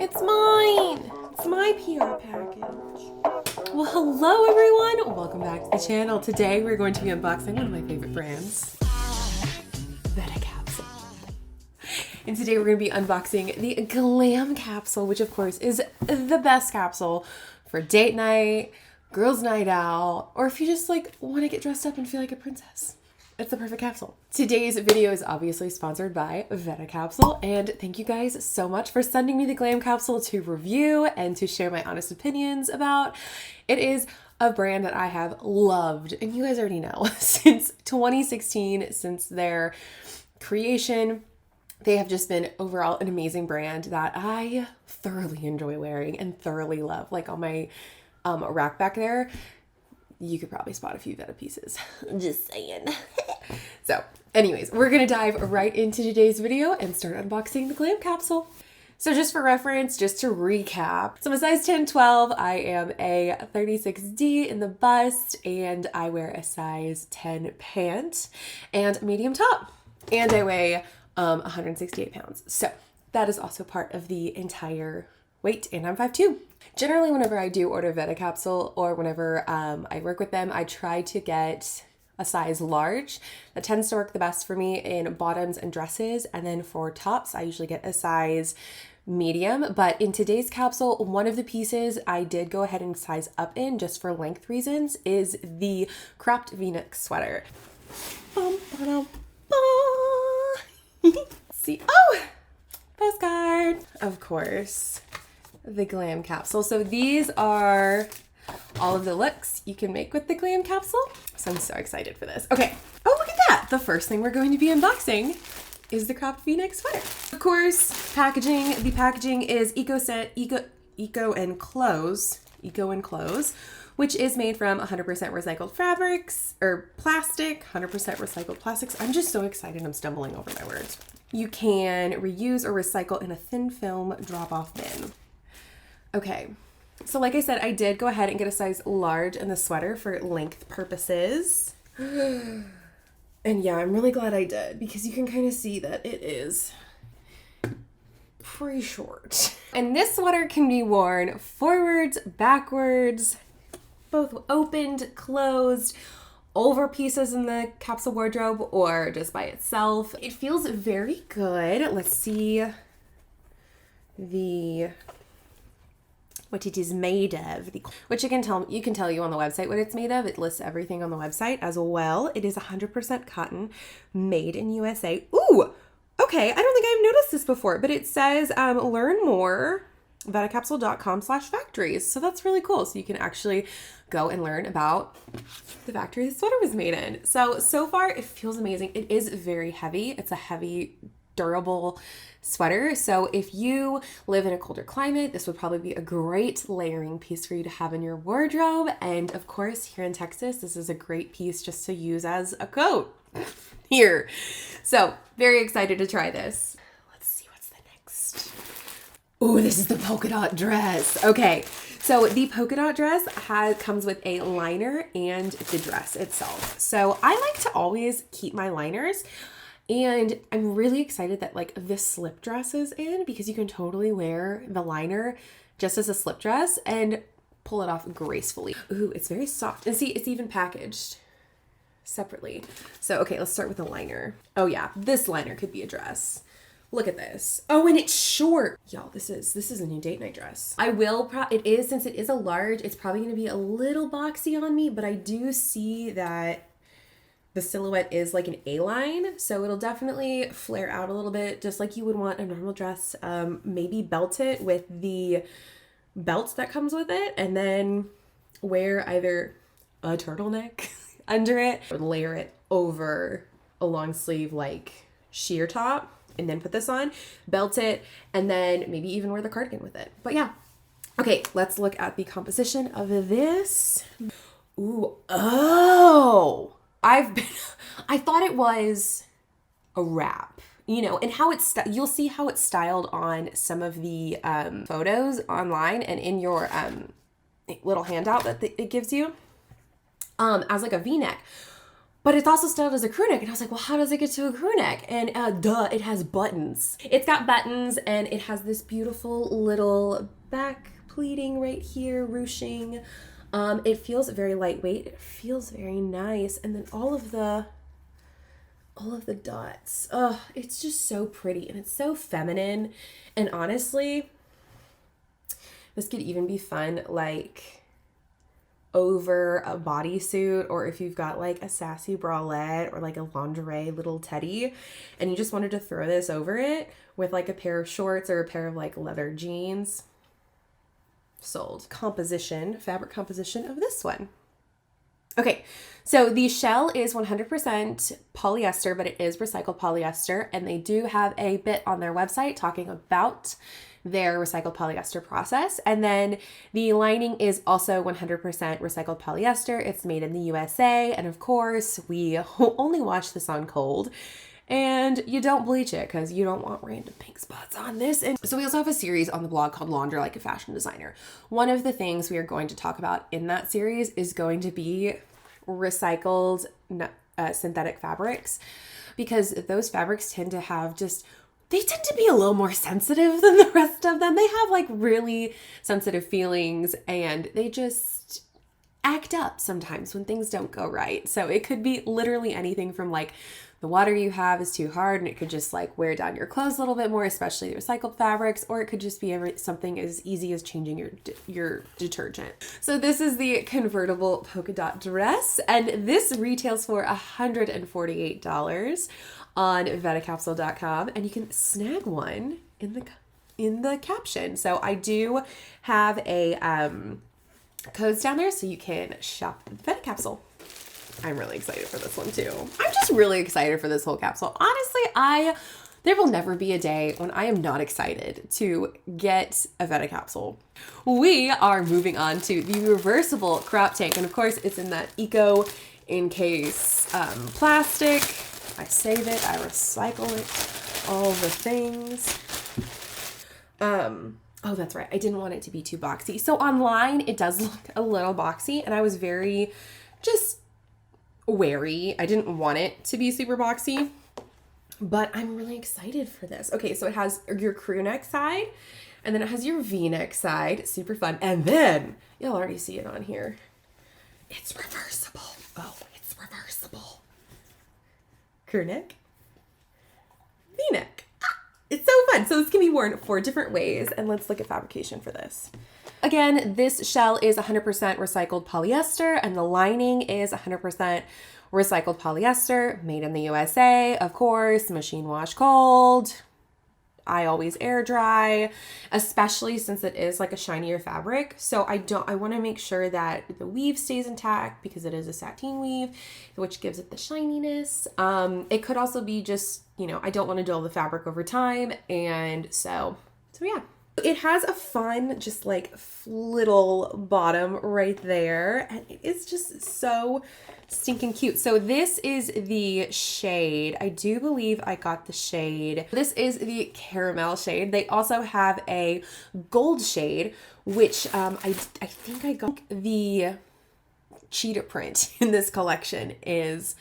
It's mine. It's my PR package. Well, hello everyone. Welcome back to the channel. Today we're going to be unboxing one of my favorite brands, Vetta Capsule. And today we're going to be unboxing the Glam Capsule, which of course is the best capsule for date night, girls' night out, or if you just like want to get dressed up and feel like a princess. It's the perfect capsule. Today's video is obviously sponsored by Vetta Capsule, and thank you guys so much for sending me the Glam Capsule to review and to share my honest opinions about. It is a brand that I have loved, and you guys already know, since 2016, since their creation. They have just been overall an amazing brand that I thoroughly enjoy wearing and thoroughly love. Like on my rack back there, you could probably spot a few Vetta pieces. Just saying. So anyways, we're going to dive right into today's video and start unboxing the Glam Capsule. So just for reference, just to recap, so I'm a size 10-12, I am a 36D in the bust, and I wear a size 10 pant and medium top. And I weigh 168 pounds. So that is also part of the entire weight, and I'm 5'2". Generally, whenever I do order Vetta Capsule or whenever I work with them, I try to get a size large. That tends to work the best for me in bottoms and dresses. And then for tops, I usually get a size medium. But in today's capsule, one of the pieces I did go ahead and size up in just for length reasons is the cropped V-neck sweater. See, oh, postcard, of course. The Glam Capsule. So these are all of the looks you can make with the Glam Capsule. So I'm so excited for this. Okay. Oh, look at that. The first thing we're going to be unboxing is the cropped V-neck sweater. Of course, packaging. The packaging is Eco Enclose, which is made from 100% recycled fabrics or plastic, 100% recycled plastics. I'm just so excited. I'm stumbling over my words. You can reuse or recycle in a thin film drop-off bin. Okay, so like I said, I did go ahead and get a size large in the sweater for length purposes. And yeah, I'm really glad I did because you can kind of see that it is pretty short. And this sweater can be worn forwards, backwards, both opened, closed, over pieces in the capsule wardrobe, or just by itself. It feels very good. Let's see what it is made of, which you can tell you on the website what it's made of. It lists everything on the website as well. It is 100% cotton, made in USA. Ooh, okay. I don't think I've noticed this before, but it says learn more, vettacapsule.com/factories. So that's really cool. So you can actually go and learn about the factory the sweater was made in. So far it feels amazing. It is very heavy. It's a heavy, durable sweater. So if you live in a colder climate, this would probably be a great layering piece for you to have in your wardrobe. And of course, here in Texas, this is a great piece just to use as a coat here. So very excited to try this. Let's see what's the next. Oh, this is the polka dot dress. Okay. So the polka dot dress comes with a liner and the dress itself. So I like to always keep my liners. And I'm really excited that like this slip dress is in because you can totally wear the liner just as a slip dress and pull it off gracefully. Ooh, it's very soft. And see, it's even packaged separately. So, okay, let's start with the liner. Oh yeah, this liner could be a dress. Look at this. Oh, and it's short. Y'all, this is a new date night dress. Since it is a large, it's probably gonna be a little boxy on me, but I do see that the silhouette is like an A-line, so it'll definitely flare out a little bit, just like you would want a normal dress. Maybe belt it with the belt that comes with it, and then wear either a turtleneck under it, or layer it over a long sleeve like sheer top, and then put this on, belt it, and then maybe even wear the cardigan with it. But yeah. Okay, let's look at the composition of this. Ooh, oh! I thought it was a wrap, you know, and how you'll see how it's styled on some of the photos online and in your little handout that it gives you as like a V-neck. but it's also styled as a crew neck. And I was like, well, how does it get to a crew neck? And duh, it has buttons. It's got buttons and it has this beautiful little back pleating right here, ruching. It feels very lightweight. It feels very nice. And then all of the dots. Oh, it's just so pretty and it's so feminine. And honestly, this could even be fun like over a bodysuit, or if you've got like a sassy bralette or like a lingerie little teddy and you just wanted to throw this over it with like a pair of shorts or a pair of like leather jeans. Sold. Fabric composition of this one. Okay, so the shell is 100% polyester, but it is recycled polyester, and they do have a bit on their website talking about their recycled polyester process. And then the lining is also 100% recycled polyester. It's made in the USA, and of course, we only wash this on cold. And you don't bleach it because you don't want random pink spots on this. And so we also have a series on the blog called Launder Like a Fashion Designer. One of the things we are going to talk about in that series is going to be recycled synthetic fabrics, because those fabrics tend to be a little more sensitive than the rest of them. They have like really sensitive feelings and they just act up sometimes when things don't go right. So it could be literally anything from like the water you have is too hard and it could just like wear down your clothes a little bit more, especially the recycled fabrics, or it could just be something as easy as changing your detergent. So this is the convertible polka dot dress, and this retails for $148 on vettacapsule.com, and you can snag one in the caption. So I do have a codes down there so you can shop Vetta Capsule. I'm really excited for this one too. I'm just really excited for this whole capsule. Honestly, there will never be a day when I am not excited to get a Vetta Capsule. We are moving on to the reversible crop tank. And of course, it's in that eco encase plastic. I save it, I recycle it, all the things. Oh, that's right. I didn't want it to be too boxy. So online, it does look a little boxy, and I was very just wary. I didn't want it to be super boxy, but I'm really excited for this. Okay, so it has your crew neck side, and then it has your V-neck side. Super fun. And then, you'll already see it on here. It's reversible. Oh, it's reversible. Crew neck, V-neck. It's so fun. So this can be worn 4 different ways, and let's look at fabrication for this. Again, this shell is 100% recycled polyester, and the lining is 100% recycled polyester, made in the USA, of course, machine wash cold. I always air dry, especially since it is like a shinier fabric. So I want to make sure that the weave stays intact because it is a sateen weave, which gives it the shininess. It could also be just, I don't want to dull the fabric over time. And so yeah. It has a fun, just like little bottom right there. And it is just so stinking cute. So this is the shade. I do believe I got the shade. This is the caramel shade. They also have a gold shade, which I think I got the cheetah print in this collection is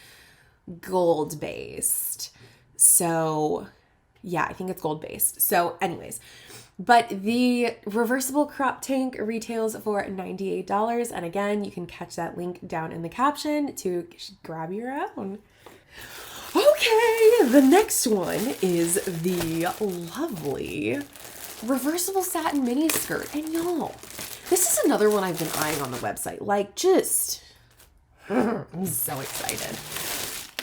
gold based. So yeah, I think it's gold based. So anyways, but the reversible crop tank retails for $98. And again, you can catch that link down in the caption to grab your own. Okay, the next one is the lovely reversible satin mini skirt. And y'all, this is another one I've been eyeing on the website. Like, just, I'm so excited.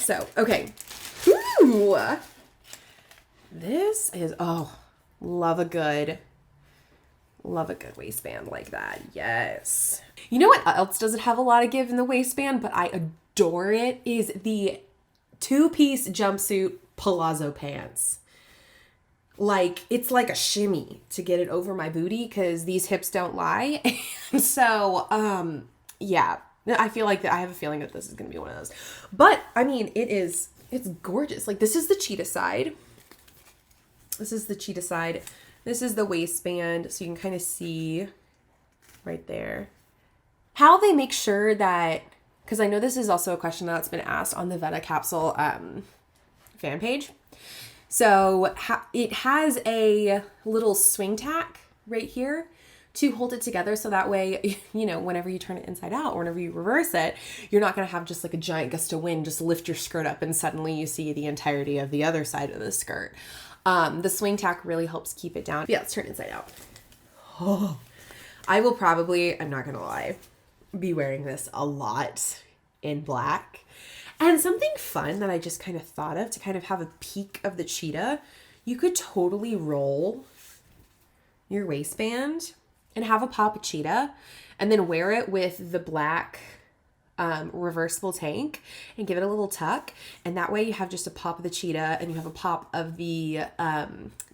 So, okay. Ooh. This is, love a good waistband like that. Yes. You know what else doesn't have a lot of give in the waistband, but I adore it, is the 2-piece jumpsuit palazzo pants. Like, it's like a shimmy to get it over my booty because these hips don't lie. And so, yeah, I feel like I have a feeling that this is going to be one of those. But, I mean, it's gorgeous. Like, this is the cheetah side. This is the cheetah side. This is the waistband, so you can kind of see right there how they make sure that because I know this is also a question that's been asked on the Vetta Capsule fan page. So it has a little swing tack right here to hold it together, so that way, you know, whenever you turn it inside out or whenever you reverse it, you're not going to have just like a giant gust of wind just lift your skirt up and suddenly you see the entirety of the other side of the skirt. The swing tack really helps keep it down. Yeah, let's turn it inside out. Oh, I will probably, I'm not going to lie, be wearing this a lot in black. And something fun that I just kind of thought of to kind of have a peek of the cheetah, you could totally roll your waistband and have a pop of cheetah and then wear it with the black reversible tank and give it a little tuck. And that way you have just a pop of the cheetah and you have a pop of the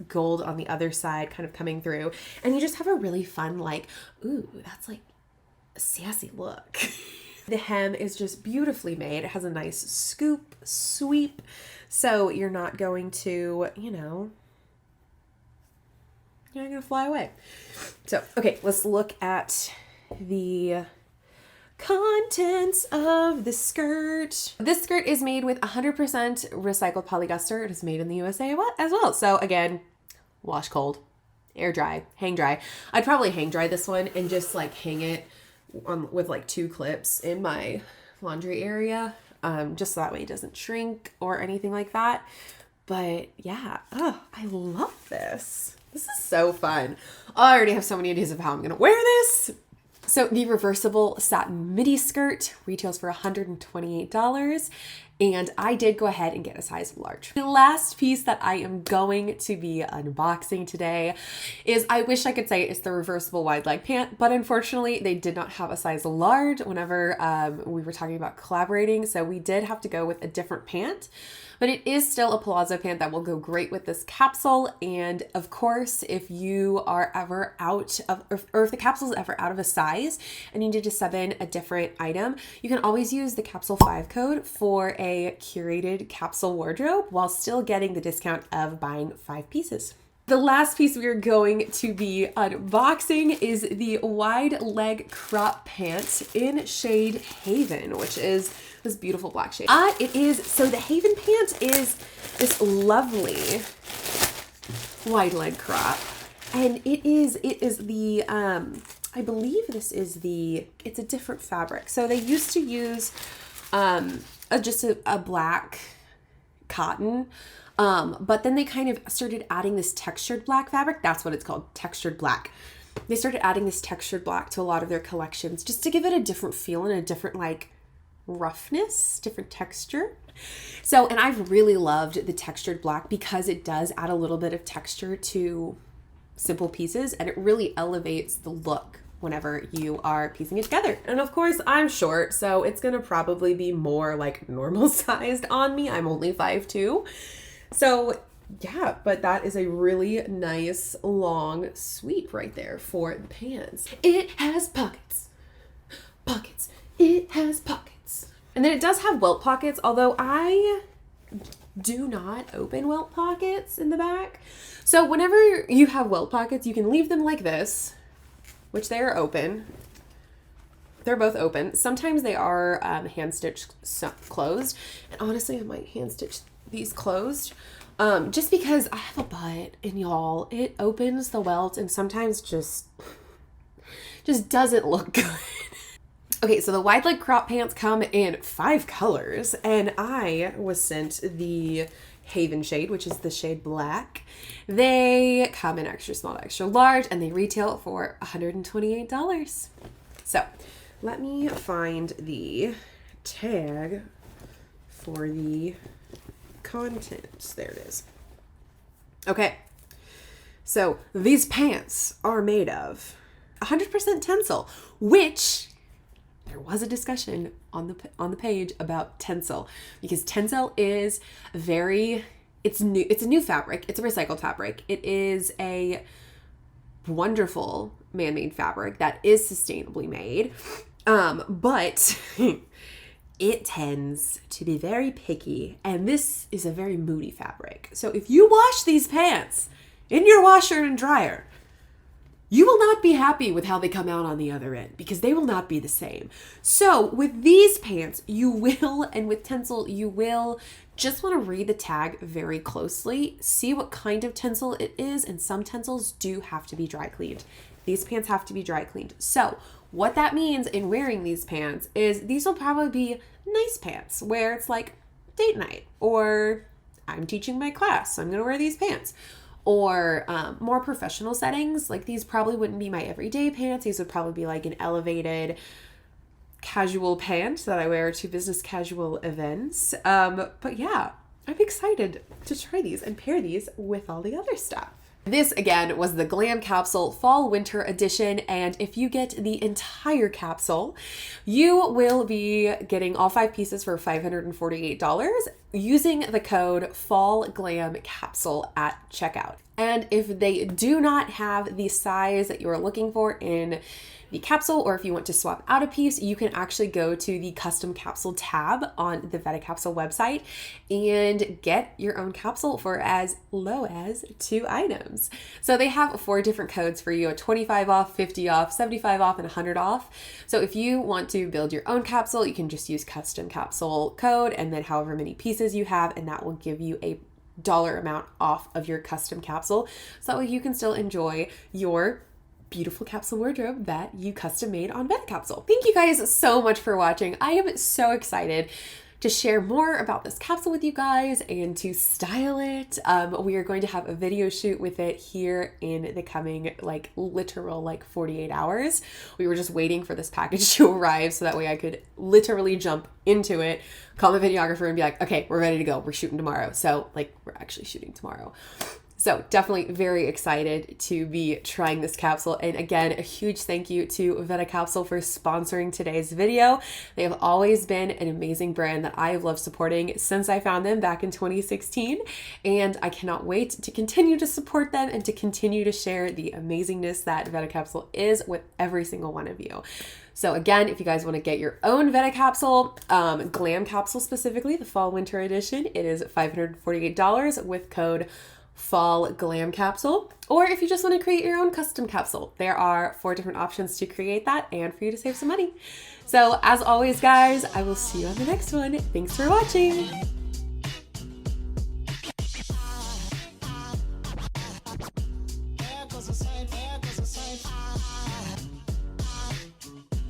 gold on the other side kind of coming through. And you just have a really fun, like, ooh, that's like a sassy look. The hem is just beautifully made. It has a nice scoop, sweep. So you're not going to, you know, you're not going to fly away. So, okay, let's look at the contents of the skirt. This skirt is made with 100% recycled polyester. It is made in the USA as well. So again, wash cold, air dry, hang dry. I'd probably hang dry this one and just like hang it on with like 2 clips in my laundry area, just so that way it doesn't shrink or anything like that. But yeah, oh, I love this. This is so fun. I already have so many ideas of how I'm gonna wear this. So the reversible satin midi skirt retails for $128, and I did go ahead and get a size large. The last piece that I am going to be unboxing today is, I wish I could say it's the reversible wide leg pant, but unfortunately they did not have a size large whenever we were talking about collaborating, so we did have to go with a different pant. But it is still a palazzo pant that will go great with this capsule. And of course, if you are ever out of, or if the capsule is ever out of a size and you need to sub in a different item, you can always use the capsule 5 code for a curated capsule wardrobe while still getting the discount of buying 5 pieces. The last piece we are going to be unboxing is the wide leg crop pant in shade Haven, which is this beautiful black shade. So the Haven pant is this lovely wide leg crop, and it is the, I believe this is it's a different fabric. So they used to use just a black cotton, but then they kind of started adding this textured black fabric. That's what it's called, textured black. They started adding this textured black to a lot of their collections just to give it a different feel and a different like roughness, different texture. So, and I've really loved the textured black because it does add a little bit of texture to simple pieces, and it really elevates the look whenever you are piecing it together. And of course, I'm short, so it's gonna probably be more like normal sized on me. I'm only 5'2". So yeah, but that is a really nice long sweep right there for the pants. It has pockets, pockets, it has pockets. And then it does have welt pockets, although I do not open welt pockets in the back. So whenever you have welt pockets, you can leave them like this, which they are open. They're both open. Sometimes they are hand stitched closed. And honestly, I might hand stitch these closed. Just because I have a butt and y'all, it opens the welt and sometimes just doesn't look good. Okay, so the wide leg crop pants come in 5 colors, and I was sent the Haven shade, which is the shade black. They come in extra small to extra large, and they retail for $128. So let me find the tag for the contents. There it is. Okay, so these pants are made of 100% tencel, which there was a discussion on the page about tencel, because tencel is it's new. It's a new fabric. It's a recycled fabric. It is a wonderful man-made fabric that is sustainably made. But it tends to be very picky, and this is a very moody fabric. So if you wash these pants in your washer and dryer, you will not be happy with how they come out on the other end because they will not be the same. So with these pants, you will, and with Tencel, you will just want to read the tag very closely, see what kind of Tencel it is, and some Tencels do have to be dry cleaned. These pants have to be dry cleaned. So what that means in wearing these pants is these will probably be nice pants where it's like date night, or I'm teaching my class, so I'm going to wear these pants. Or more professional settings, like these probably wouldn't be my everyday pants. These would probably be like an elevated casual pant that I wear to business casual events. But yeah, I'm excited to try these and pair these with all the other stuff. This again was the Glam Capsule Fall Winter Edition, and if you get the entire capsule, you will be getting all 5 pieces for $548 using the code FALLGLAMCAPSULE at checkout. And if they do not have the size that you are looking for in the capsule, or if you want to swap out a piece, you can actually go to the custom capsule tab on the Vetta Capsule website and get your own capsule for as low as 2 items. So they have 4 different codes for you: a 25 off, 50 off, 75 off, and 100 off. So if you want to build your own capsule, you can just use custom capsule code and then however many pieces you have, and that will give you a dollar amount off of your custom capsule. So that way you can still enjoy your beautiful capsule wardrobe that you custom made on Vetta Capsule. Thank you guys so much for watching. I am so excited to share more about this capsule with you guys and to style it. We are going to have a video shoot with it here in the coming literal 48 hours. We were just waiting for this package to arrive so that way I could literally jump into it, call the videographer and be like, okay, we're ready to go. We're shooting tomorrow. So we're actually shooting tomorrow. So definitely very excited to be trying this capsule. And again, a huge thank you to Vetta Capsule for sponsoring today's video. They have always been an amazing brand that I have loved supporting since I found them back in 2016. And I cannot wait to continue to support them and to continue to share the amazingness that Vetta Capsule is with every single one of you. So again, if you guys want to get your own Vetta Capsule, Glam Capsule specifically, the Fall Winter Edition, it is $548 with code FALLGLAMCAPSULE. Or if you just want to create your own custom capsule, there are 4 different options to create that and for you to save some money. So as always, guys, I will see you on the next one. Thanks for watching.